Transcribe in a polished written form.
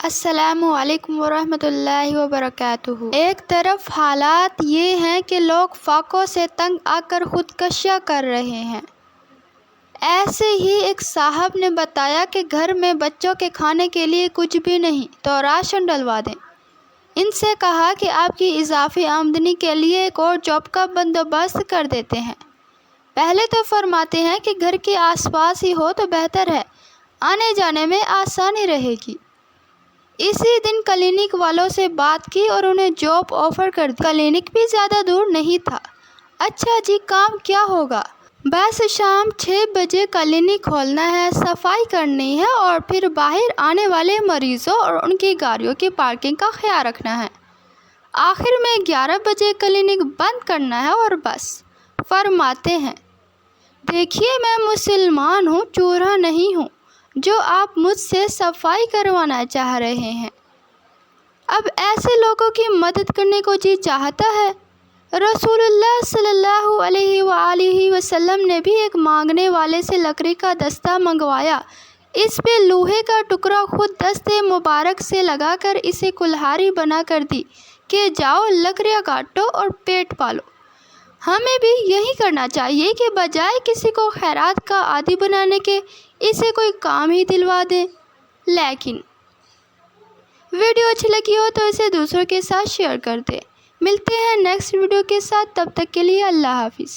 السلام علیکم ورحمۃ اللہ وبرکاتہ۔ ایک طرف حالات یہ ہیں کہ لوگ فاقوں سے تنگ آ کر خودکشیاں کر رہے ہیں۔ ایسے ہی ایک صاحب نے بتایا کہ گھر میں بچوں کے کھانے کے لیے کچھ بھی نہیں تو راشن ڈلوا دیں۔ ان سے کہا کہ آپ کی اضافی آمدنی کے لیے ایک اور جاب کا بندوبست کر دیتے ہیں۔ پہلے تو فرماتے ہیں کہ گھر کے آس پاس ہی ہو تو بہتر ہے، آنے جانے میں آسانی رہے گی۔ اسی دن کلینک والوں سے بات کی اور انہیں جاب آفر کر دی۔ کلینک بھی زیادہ دور نہیں تھا۔ اچھا جی، کام کیا ہوگا؟ بس شام 6 بجے کلینک کھولنا ہے، صفائی کرنی ہے اور پھر باہر آنے والے مریضوں اور ان کی گاڑیوں کی پارکنگ کا خیال رکھنا ہے۔ آخر میں 11 بجے کلینک بند کرنا ہے اور بس۔ فرماتے ہیں، دیکھیے میں مسلمان ہوں، چورا نہیں ہوں جو آپ مجھ سے صفائی کروانا چاہ رہے ہیں۔ اب ایسے لوگوں کی مدد کرنے کو جی چاہتا ہے۔ رسول اللہ صلی اللہ علیہ وآلہ وسلم نے بھی ایک مانگنے والے سے لکڑی کا دستہ منگوایا، اس پہ لوہے کا ٹکڑا خود دست مبارک سے لگا کر اسے کلہاڑی بنا کر دی کہ جاؤ لکڑیاں کاٹو اور پیٹ پالو۔ ہمیں بھی یہی کرنا چاہیے کہ بجائے کسی کو خیرات کا عادی بنانے کے اسے کوئی کام ہی دلوا دیں۔ لیکن ویڈیو اچھی لگی ہو تو اسے دوسروں کے ساتھ شیئر کر دیں۔ ملتے ہیں نیکسٹ ویڈیو کے ساتھ، تب تک کے لیے اللہ حافظ۔